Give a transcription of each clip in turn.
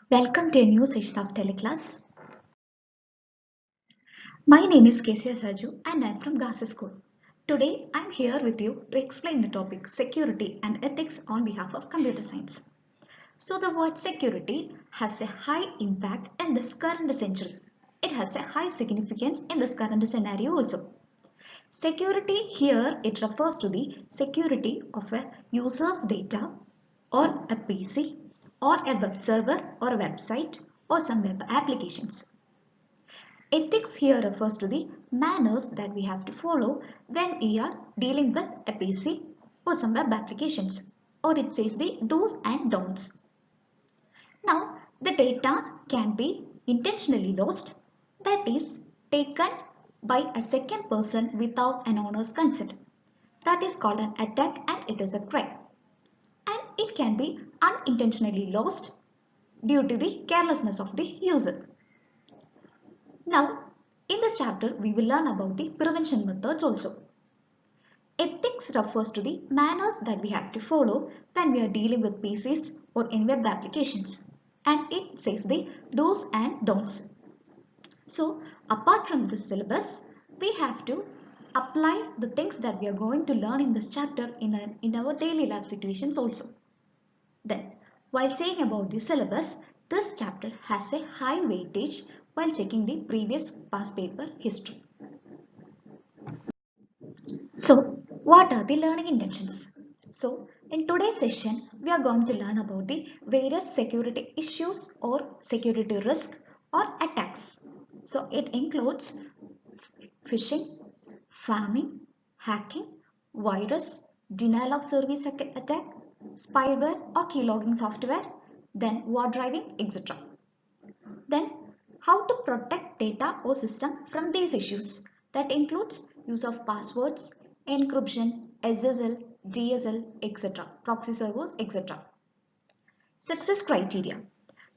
Welcome to a new session of Teleclass. My name is Kesia Saju and I am from Gasa School. Today I am here with you to explain the topic security and ethics on behalf of computer science. So the word security has a high impact in this current century. It has a high significance in this current scenario also. Security here it refers to the security of a user's data or a PC or a web server or a website or some web applications. Ethics here refers to the manners that we have to follow when we are dealing with a PC or some web applications, or it says the do's and don'ts. Now, the data can be intentionally lost, that is taken by a second person without an owner's consent. That is called an attack and it is a crime. And it can be unintentionally lost due to the carelessness of the user. Now, in this chapter, we will learn about the prevention methods also. Ethics refers to the manners that we have to follow when we are dealing with PCs or in web applications. And it says the do's and don'ts. So, apart from this syllabus, we have to apply the things that we are going to learn in this chapter in our daily life situations also. Then, while saying about the syllabus, this chapter has a high weightage while checking the previous past paper history. So, what are the learning intentions? So, in today's session, we are going to learn about the various security issues or security risk or attacks. So, it includes phishing, pharming, hacking, virus, denial of service attack, spyware or keylogging software, then war driving, etc. Then, how to protect data or system from these issues. That includes use of passwords, encryption, SSL, DSL, etc. proxy servers, etc. Success criteria.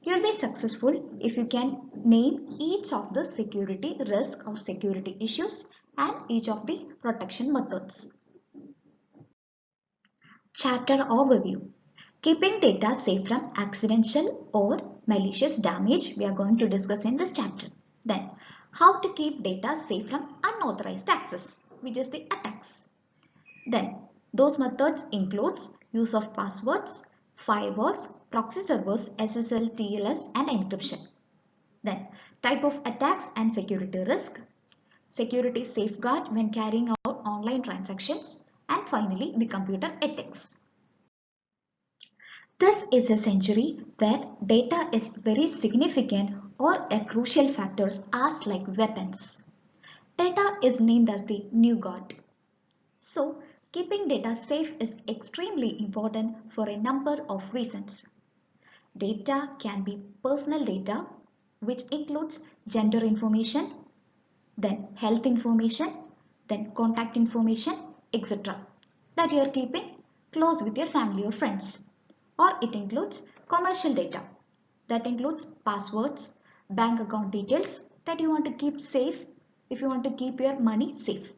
You will be successful if you can name each of the security risk or security issues and each of the protection methods. Chapter overview. Keeping data safe from accidental or malicious damage we are going to discuss in this chapter. Then, how to keep data safe from unauthorized access, which is the attacks. Then, those methods includes use of passwords, firewalls, proxy servers, SSL, TLS and encryption. Then, type of attacks and security risk, security safeguard when carrying out online transactions, and finally the computer ethics. This is a century where data is very significant or a crucial factor as like weapons. Data is named as the new god. So, keeping data safe is extremely important for a number of reasons. Data can be personal data, which includes gender information, then health information, then contact information, etc. that you are keeping close with your family or friends. Or it includes commercial data. That includes passwords, bank account details that you want to keep safe if you want to keep your money safe.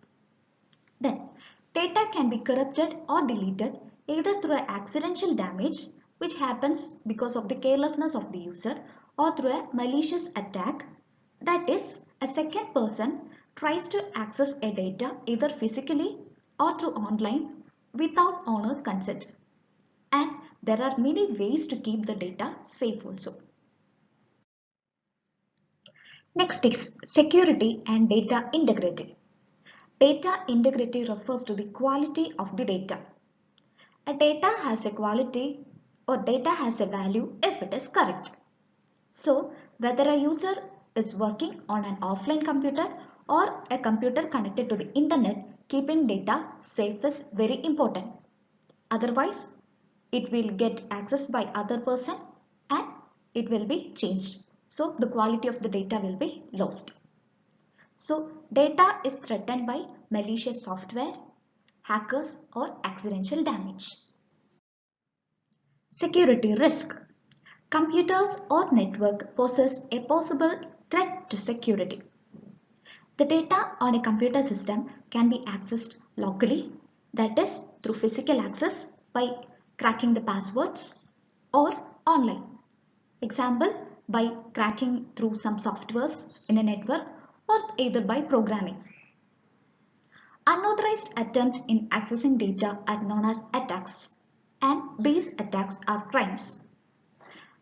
Then, data can be corrupted or deleted either through an accidental damage which happens because of the carelessness of the user or through a malicious attack, that is a second person tries to access a data either physically or through online without owner's consent. And there are many ways to keep the data safe also. Next is security and data integrity. Data integrity refers to the quality of the data. A data has a quality or data has a value if it is correct. So, whether a user is working on an offline computer or a computer connected to the internet, keeping data safe is very important. Otherwise, it will get accessed by other person and it will be changed. So, the quality of the data will be lost. So, data is threatened by malicious software, hackers or accidental damage. Security risk. Computers or network poses a possible threat to security. The data on a computer system can be accessed locally, that is through physical access by cracking the passwords, or online. Example, by cracking through some softwares in a network or either by programming. Unauthorized attempts in accessing data are known as attacks, and these attacks are crimes.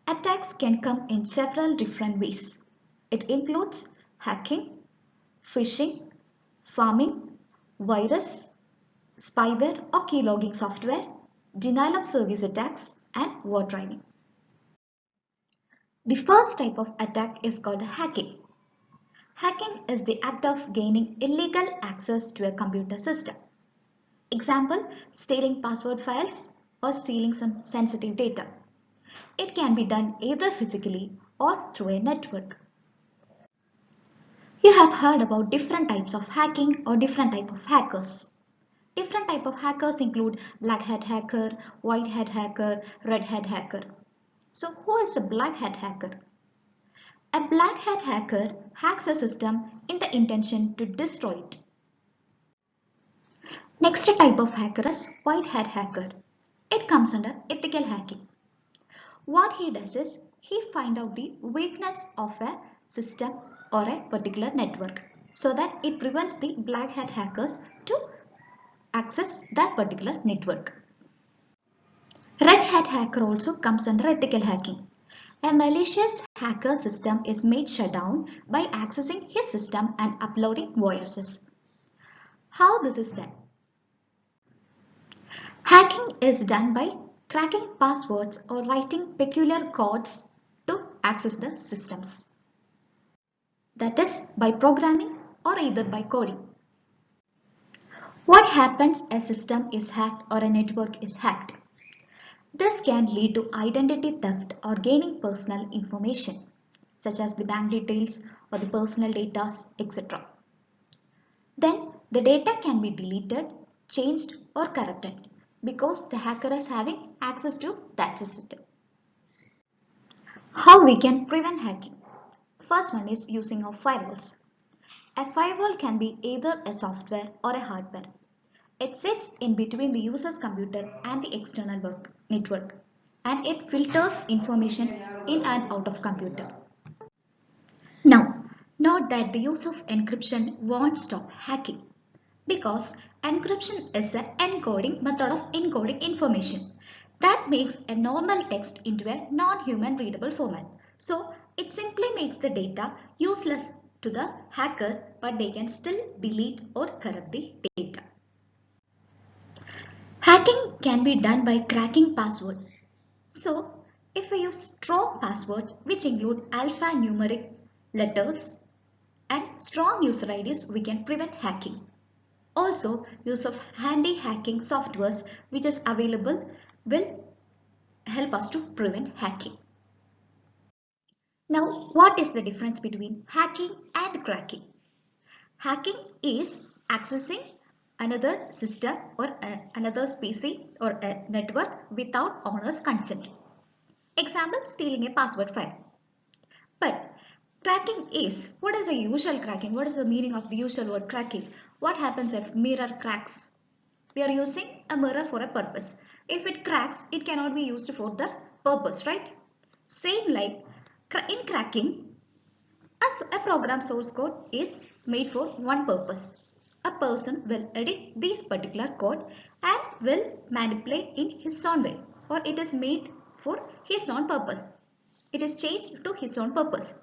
Attacks can come in several different ways. It includes hacking, phishing, pharming, virus, spyware or keylogging software, denial of service attacks, and war driving. The first type of attack is called hacking. Hacking is the act of gaining illegal access to a computer system. Example, stealing password files or stealing some sensitive data. It can be done either physically or through a network. You have heard about different types of hacking or different type of hackers. Different type of hackers include black hat hacker, white hat hacker, red hat hacker. So who is a black hat hacker? A black hat hacker hacks a system in the intention to destroy it. Next type of hacker is white hat hacker. It comes under ethical hacking. What he does is he finds out the weakness of a system or a particular network so that it prevents the black hat hackers to access that particular network. Red hat hacker also comes under ethical hacking. A malicious hacker system is made shut down by accessing his system and uploading viruses. How this is done? Hacking is done by cracking passwords or writing peculiar codes to access the systems. That is by programming or either by coding. What happens a system is hacked or a network is hacked? This can lead to identity theft or gaining personal information such as the bank details or the personal data, etc. Then the data can be deleted, changed or corrupted because the hacker is having access to that system. How we can prevent hacking? First one is using of firewalls. A firewall can be either a software or a hardware. It sits in between the user's computer and the external network, and it filters information in and out of computer. Now, note that the use of encryption won't stop hacking because encryption is an encoding method of encoding information that makes a normal text into a non-human readable format. So, it simply makes the data useless to the hacker, but they can still delete or corrupt the data. Hacking can be done by cracking password. So, if we use strong passwords which include alphanumeric letters and strong user IDs, we can prevent hacking. Also, use of handy hacking softwares which is available will help us to prevent hacking. Now, what is the difference between hacking and cracking? Hacking is accessing another system or another PC or a network without owner's consent. Example, stealing a password file. But cracking is, what is the usual cracking? What is the meaning of the usual word cracking? What happens if mirror cracks? We are using a mirror for a purpose. If it cracks, it cannot be used for the purpose, right? Same like in cracking, a program source code is made for one purpose. A person will edit this particular code and will manipulate in his own way, or it is made for his own purpose. It is changed to his own purpose.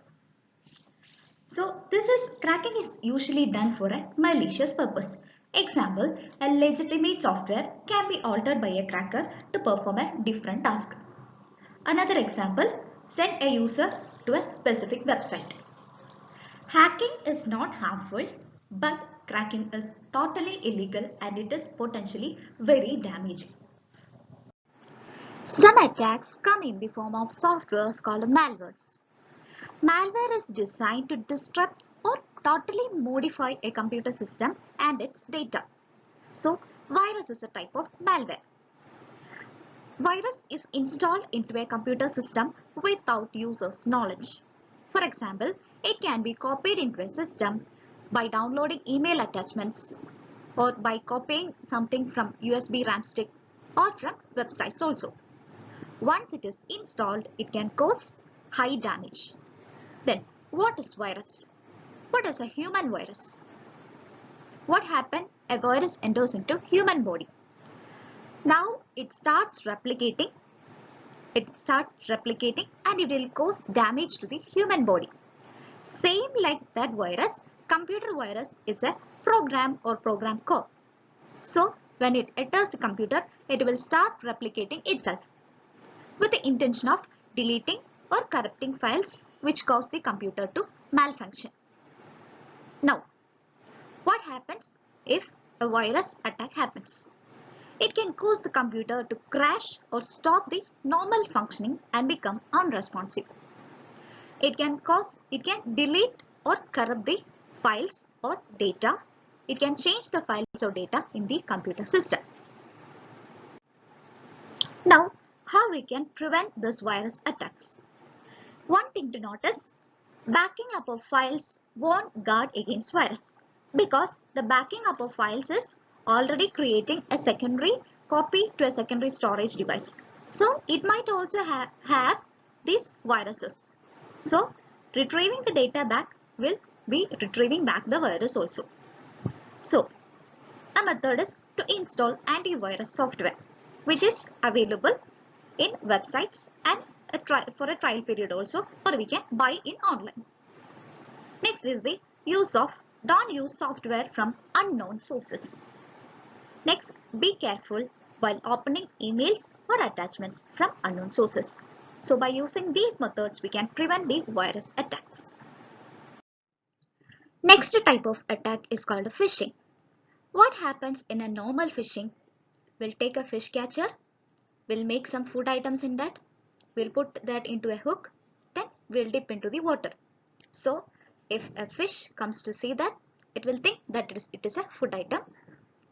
So cracking is usually done for a malicious purpose. Example, a legitimate software can be altered by a cracker to perform a different task. Another example, send a user to a specific website. Hacking is not harmful, but cracking is totally illegal and it is potentially very damaging. Some attacks come in the form of softwares called malwares. Malware is designed to disrupt or totally modify a computer system and its data. So, virus is a type of malware. Virus is installed into a computer system without user's knowledge. For example, it can be copied into a system by downloading email attachments or by copying something from USB RAM stick or from websites also. Once it is installed, it can cause high damage. Then what is virus? What is a human virus? What happens? A virus enters into human body. Now it starts replicating. And it will cause damage to the human body. Same like that virus, computer virus is a program or program code. So when it enters the computer, it will start replicating itself with the intention of deleting or corrupting files which cause the computer to malfunction. Now, what happens if a virus attack happens? It can cause the computer to crash or stop the normal functioning and become unresponsive. It can delete or corrupt the files or data. It can change the files or data in the computer system. Now, how we can prevent this virus attacks? One thing to notice, backing up of files won't guard against virus because the backing up of files is already creating a secondary copy to a secondary storage device. So it might also have these viruses. So retrieving the data back will be retrieving back the virus also. So a method is to install antivirus software which is available in websites and for a trial period also, or we can buy in online. Next is the don't use software from unknown sources. Next, be careful while opening emails or attachments from unknown sources. So by using these methods, we can prevent the virus attacks. Next type of attack is called phishing. What happens in a normal phishing? We'll take a fish catcher, we'll make some food items in that, we'll put that into a hook, then we'll dip into the water. So if a fish comes to see that, it will think that it is a food item.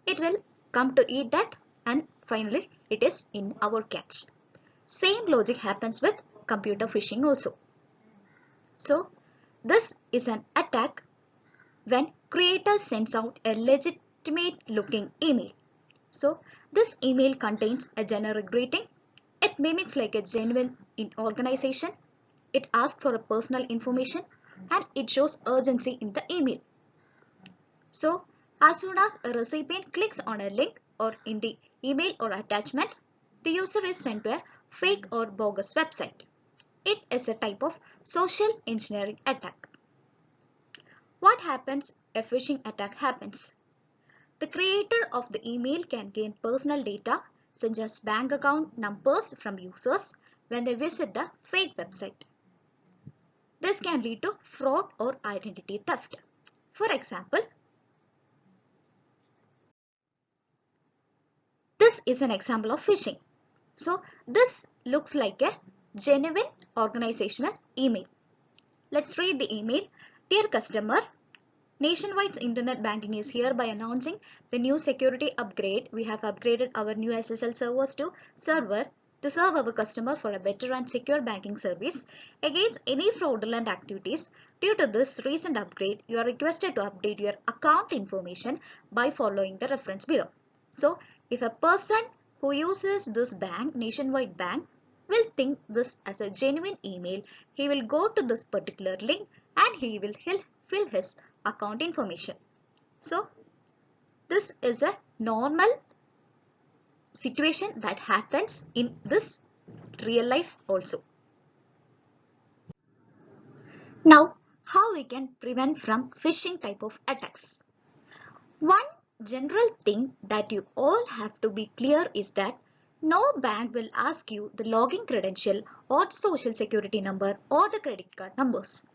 It will come to eat that and finally it is in our catch. Same logic happens with computer phishing also. So this is an attack when creator sends out a legitimate looking email. So this email contains a generic greeting. It mimics like a genuine organization. It asks for a personal information and it shows urgency in the email. So as soon as a recipient clicks on a link or in the email or attachment, the user is sent to a fake or bogus website. It is a type of social engineering attack. What happens if a phishing attack happens? The creator of the email can gain personal data such as bank account numbers from users when they visit the fake website. This can lead to fraud or identity theft. For example, this is an example of phishing. So this looks like a genuine organizational email. Let's read the email. Dear customer, Nationwide's internet banking is hereby announcing the new security upgrade. We have upgraded our new SSL servers to serve our customer for a better and secure banking service against any fraudulent activities. Due to this recent upgrade, you are requested to update your account information by following the reference below. So, if a person who uses this bank, Nationwide Bank, will think this as a genuine email, he will go to this particular link and he'll fill his account information. So this is a normal situation that happens in this real life also. Now, how we can prevent from phishing type of attacks? One general thing that you all have to be clear is that no bank will ask you the login credential or the social security number or the credit card numbers.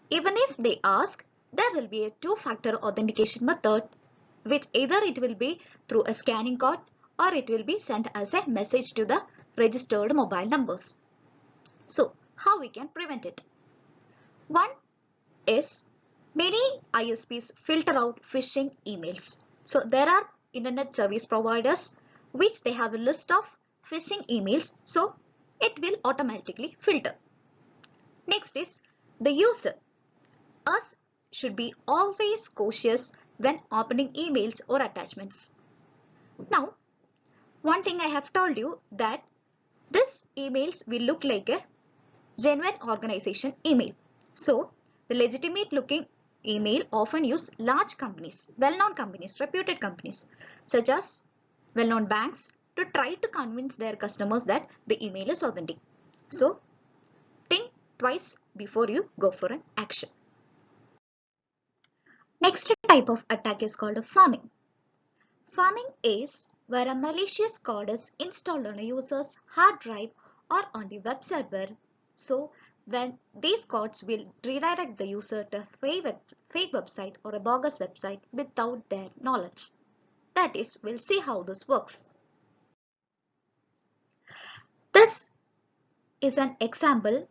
Even if they ask, there will be a two-factor authentication method, which either it will be through a scanning code or it will be sent as a message to the registered mobile numbers. So how we can prevent it? One is many ISPs filter out phishing emails. So there are internet service providers which they have a list of phishing emails, so it will automatically filter. Next is the user. Us should be always cautious when opening emails or attachments. Now, one thing I have told you that these emails will look like a genuine organization email. So the legitimate looking email often use large companies, well-known companies, reputed companies such as well-known banks to try to convince their customers that the email is authentic. So think twice before you go for an action. Next type of attack is called a pharming. Pharming is where a malicious code is installed on a user's hard drive or on the web server. So when these codes will redirect the user to a fake website or a bogus website without their knowledge. That is, we'll see how this works. This is an example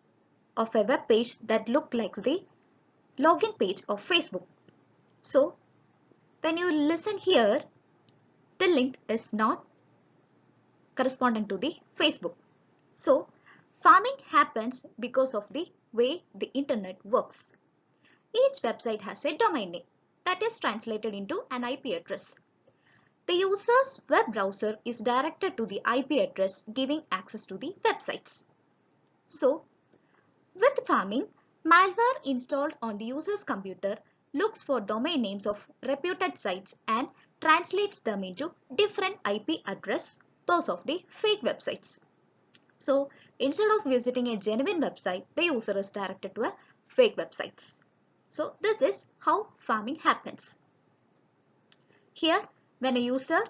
of a web page that looked like the login page of Facebook. So when you listen here, the link is not corresponding to the Facebook. So pharming happens because of the way the internet works. Each website has a domain name that is translated into an IP address. The user's web browser is directed to the IP address giving access to the websites. So with pharming, malware installed on the user's computer looks for domain names of reputed sites and translates them into different IP address, those of the fake websites. So instead of visiting a genuine website, the user is directed to a fake websites. So this is how pharming happens. Here, when a user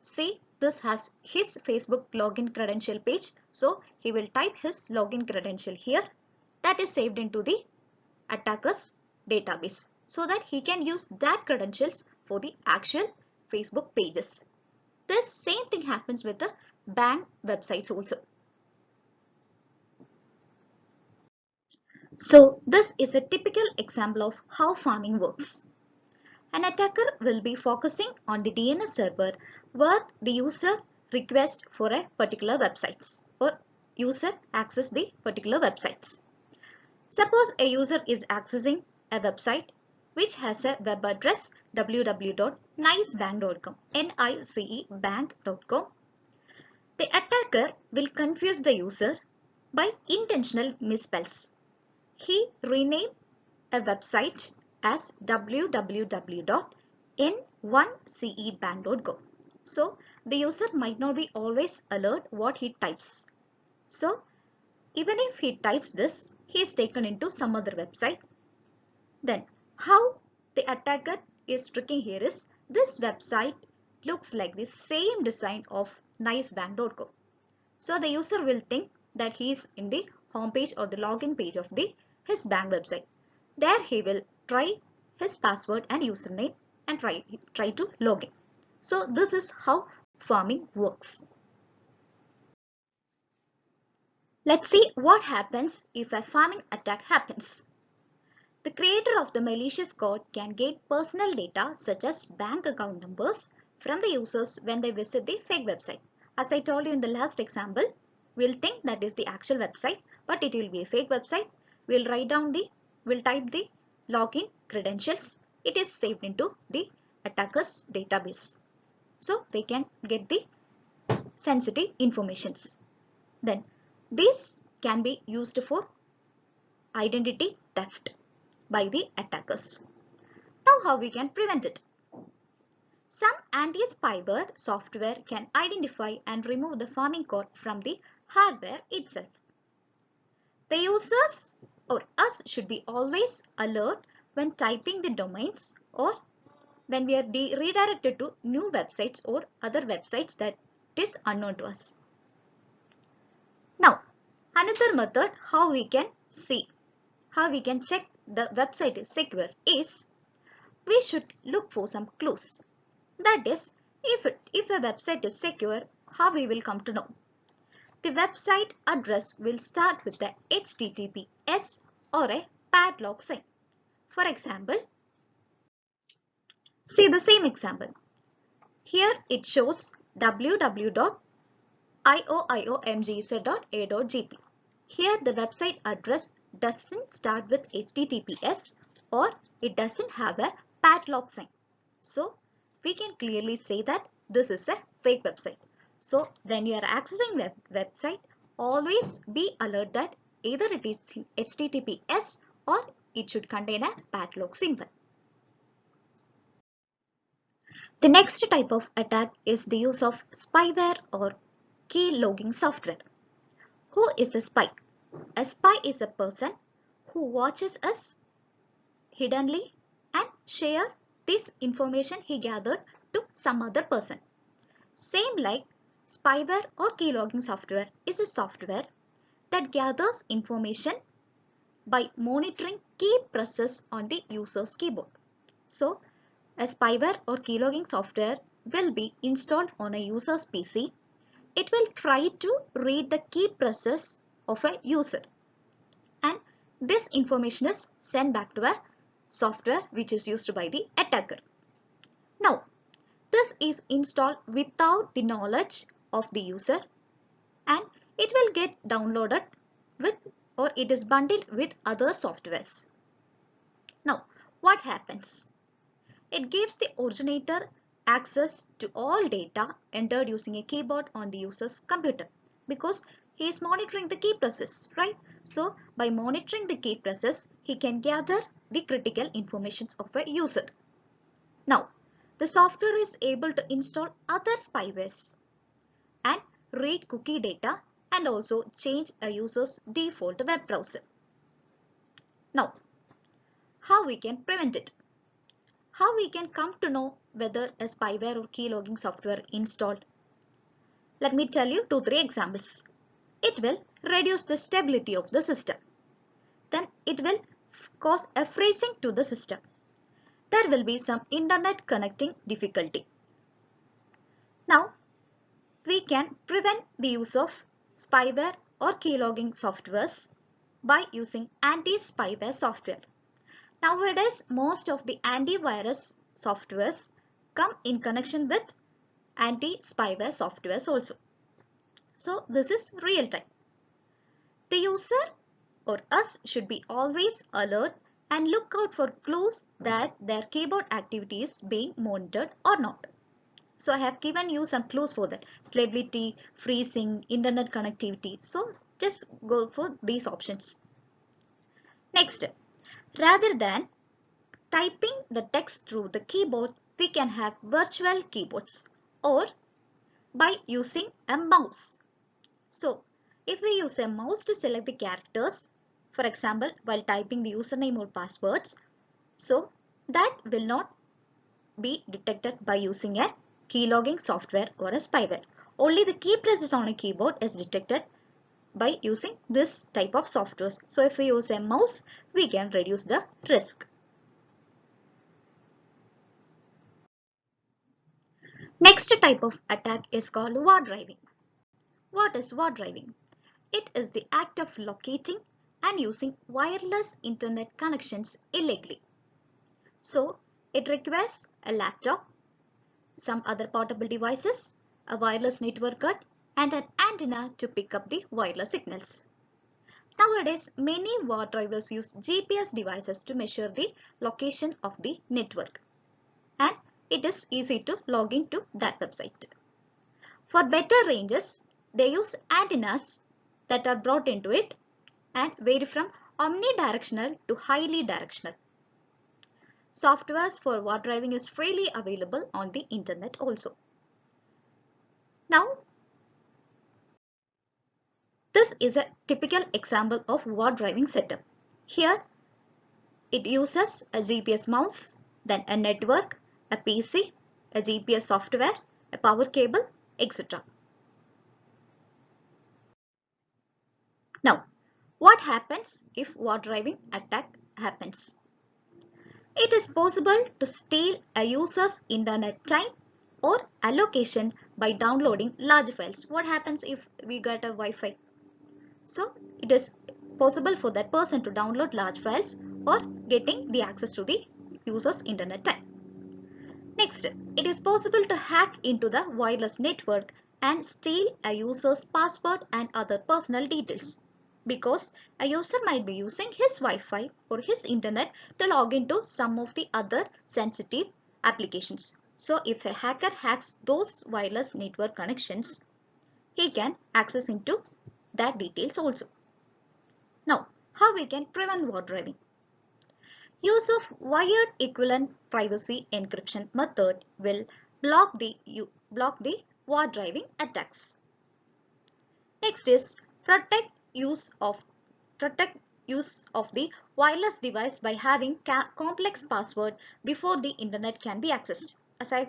see this has his Facebook login credential page, so he will type his login credential here. That is saved into the attacker's database so that he can use that credentials for the actual Facebook pages. This same thing happens with the bank websites also. So this is a typical example of how pharming works. An attacker will be focusing on the DNS server where the user requests for a particular websites or user access the particular websites. Suppose a user is accessing a website which has a web address www.nicebank.com, nicebank.com. The attacker will confuse the user by intentional misspells. He renamed a website as www.n1cebank.com. So the user might not be always alert what he types. So even if he types this, he is taken into some other website. Then how the attacker is tricking here is this website looks like the same design of nicebank.com. So the user will think that he is in the home page or the login page of his bank website. There he will try his password and username and try to log in. So this is how pharming works. Let's see what happens if a pharming attack happens. The creator of the malicious code can get personal data such as bank account numbers from the users when they visit the fake website. As I told you in the last example, we'll think that is the actual website, but it will be a fake website. We'll type the login credentials. It is saved into the attacker's database. So they can get the sensitive informations. Then this can be used for identity theft by the attackers. Now how we can prevent it? Some anti-spyware software can identify and remove the pharming code from the hardware itself. The users or us should be always alert when typing the domains or when we are redirected to new websites or other websites that is unknown to us. Now, another method how we can check the website is secure is we should look for some clues. That is, if a website is secure, how we will come to know? The website address will start with the HTTPS or a padlock sign. For example, see the same example. Here it shows www.ioiomgz.a.gp. Here the website address doesn't start with HTTPS or it doesn't have a padlock sign. So we can clearly say that this is a fake website. So when you are accessing website, always be alert that either it is HTTPS or it should contain a padlock symbol. The next type of attack is the use of spyware or key logging software. Who is a spy? A spy is a person who watches us hiddenly and share this information he gathered to some other person. Same like spyware or keylogging software is a software that gathers information by monitoring key presses on the user's keyboard. So, a spyware or keylogging software will be installed on a user's PC. It will try to read the key presses of a user, and this information is sent back to a software which is used by the attacker. Now, this is installed without the knowledge of the user, and it will get downloaded with, or it is bundled with other softwares. Now, what happens? It gives the originator access to all data entered using a keyboard on the user's computer, because he is monitoring the key presses, right? So, by monitoring the key presses, he can gather the critical information of a user. Now, the software is able to install other spywares and read cookie data and also change a user's default web browser. Now, how we can prevent it? How we can come to know whether a spyware or keylogging software installed? Let me tell you 2-3 examples. It will reduce the stability of the system. Then it will cause a freezing to the system. There will be some internet connecting difficulty. Now, we can prevent the use of spyware or keylogging softwares by using anti-spyware software. Nowadays, most of the antivirus softwares come in connection with anti-spyware softwares also. So, this is real time. The user or us should be always alert and look out for clues that their keyboard activity is being monitored or not. So, I have given you some clues for that: stability, freezing, internet connectivity. So, just go for these options. Next, rather than typing the text through the keyboard, we can have virtual keyboards or by using a mouse. So, if we use a mouse to select the characters, for example, while typing the username or passwords, so that will not be detected by using a keylogging software or a spyware. Only the key presses on a keyboard is detected by using this type of software. So, if we use a mouse, we can reduce the risk. Next type of attack is called war driving. What is war driving? It is the act of locating and using wireless internet connections illegally. So, it requires a laptop, some other portable devices, a wireless network card, and an antenna to pick up the wireless signals. Nowadays, many war drivers use GPS devices to measure the location of the network, and it is easy to log into that website. For better ranges, they use antennas that are brought into it and vary from omnidirectional to highly directional. Softwares for war driving is freely available on the internet also. Now, this is a typical example of war driving setup. Here, it uses a GPS mouse, then a network, a PC, a GPS software, a power cable, etc. Now, what happens if war driving attack happens? It is possible to steal a user's internet time or allocation by downloading large files. What happens if we get a Wi-Fi? So, it is possible for that person to download large files or getting the access to the user's internet time. Next, it is possible to hack into the wireless network and steal a user's password and other personal details, because a user might be using his Wi-Fi or his internet to log into some of the other sensitive applications. So, if a hacker hacks those wireless network connections, he can access into that details also. Now, how we can prevent war driving? Use of wired equivalent privacy encryption method will block the war driving attacks. Next is protect use of the wireless device by having complex password before the internet can be accessed. As I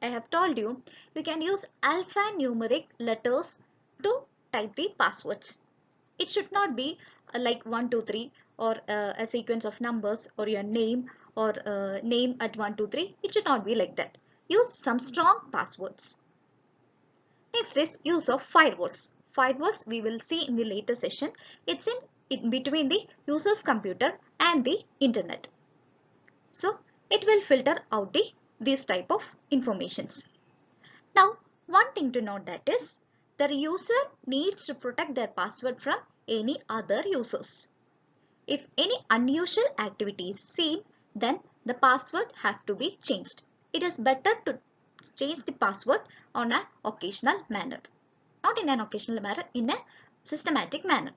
have told you, you can use alphanumeric letters to type the passwords. It should not be like 1 2 3 or a sequence of numbers or your name or name at 1 2 3. It should not be like that. Use some strong passwords. Next is use of firewalls. Firewalls we will see in the later session. It's in between the user's computer and the internet. So it will filter out these type of informations. Now one thing to note that is the user needs to protect their password from any other users. If any unusual activity is seen, then the password have to be changed. It is better to change the password on an occasional manner. Not in an occasional manner, in a systematic manner.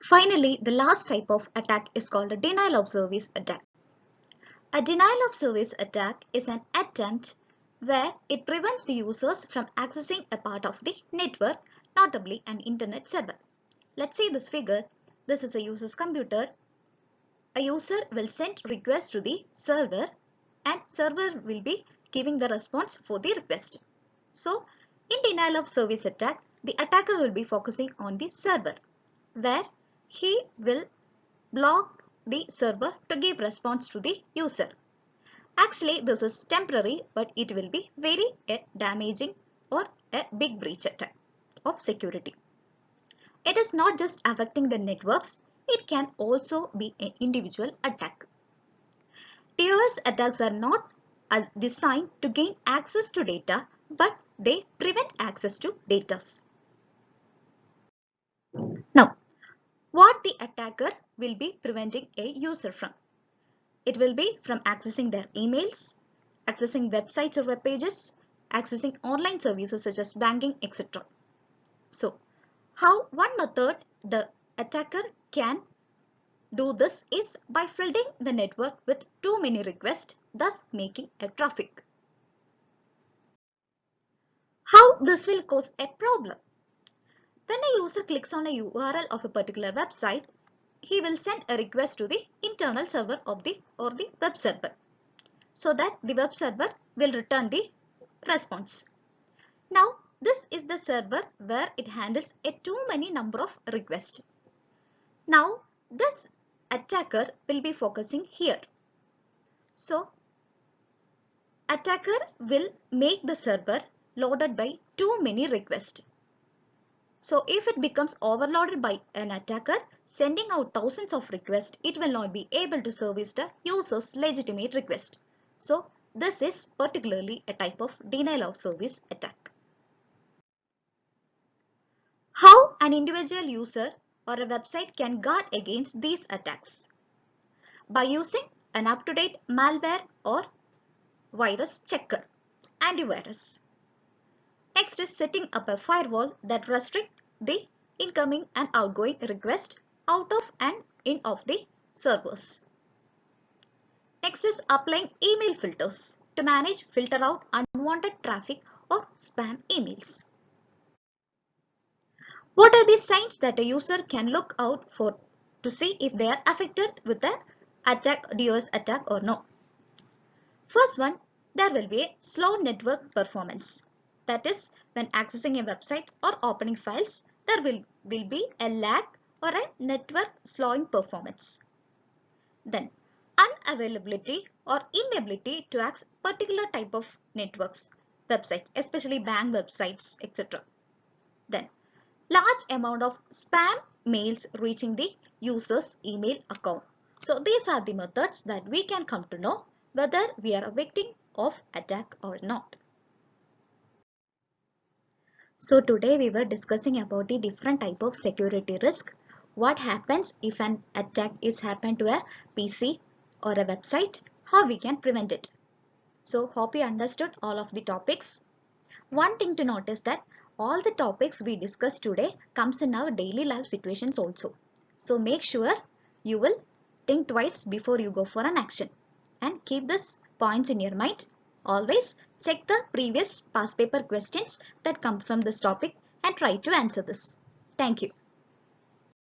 Finally, the last type of attack is called a denial of service attack. A denial of service attack is an attempt where it prevents the users from accessing a part of the network, notably an internet server. Let's see this figure. This is a user's computer. A user will send request to the server and server will be giving the response for the request. So, in denial of service attack, the attacker will be focusing on the server where he will block the server to give response to the user. Actually, this is temporary, but it will be very damaging or a big breach attack of security. It is not just affecting the networks, it can also be an individual attack. DOS attacks are not designed to gain access to data, but they prevent access to data. Now, what the attacker will be preventing a user from? It will be from accessing their emails, accessing websites or web pages, accessing online services such as banking, etc. So, how one method the attacker can do this is by flooding the network with too many requests, thus making a traffic. How this will cause a problem? When a user clicks on a URL of a particular website, he will send a request to the internal server of the web server, so that the web server will return the response. Now, this is the server where it handles a too many number of requests. Now, this attacker will be focusing here. So, attacker will make the server loaded by too many requests. So, if it becomes overloaded by an attacker sending out thousands of requests, it will not be able to service the user's legitimate request. So, this is particularly a type of denial of service attack. How an individual user or a website can guard against these attacks? By using an up-to-date malware or virus checker, antivirus. Next is setting up a firewall that restricts the incoming and outgoing requests out of and in of the servers. Next is applying email filters to filter out unwanted traffic or spam emails. What are the signs that a user can look out for to see if they are affected with the DOS attack or no? First one, there will be a slow network performance. That is, when accessing a website or opening files, there will be a lag or a network slowing performance. Then, unavailability or inability to access particular type of networks, websites, especially bank websites, etc. Then, large amount of spam mails reaching the user's email account. So these are the methods that we can come to know whether we are a victim of attack or not. So today we were discussing about the different type of security risk. What happens if an attack is happened to a PC or a website? How we can prevent it. So hope you understood all of the topics. One thing to notice that all the topics we discussed today comes in our daily life situations also. So make sure you will think twice before you go for an action and keep these points in your mind. Always check the previous past paper questions that come from this topic and try to answer this. Thank you.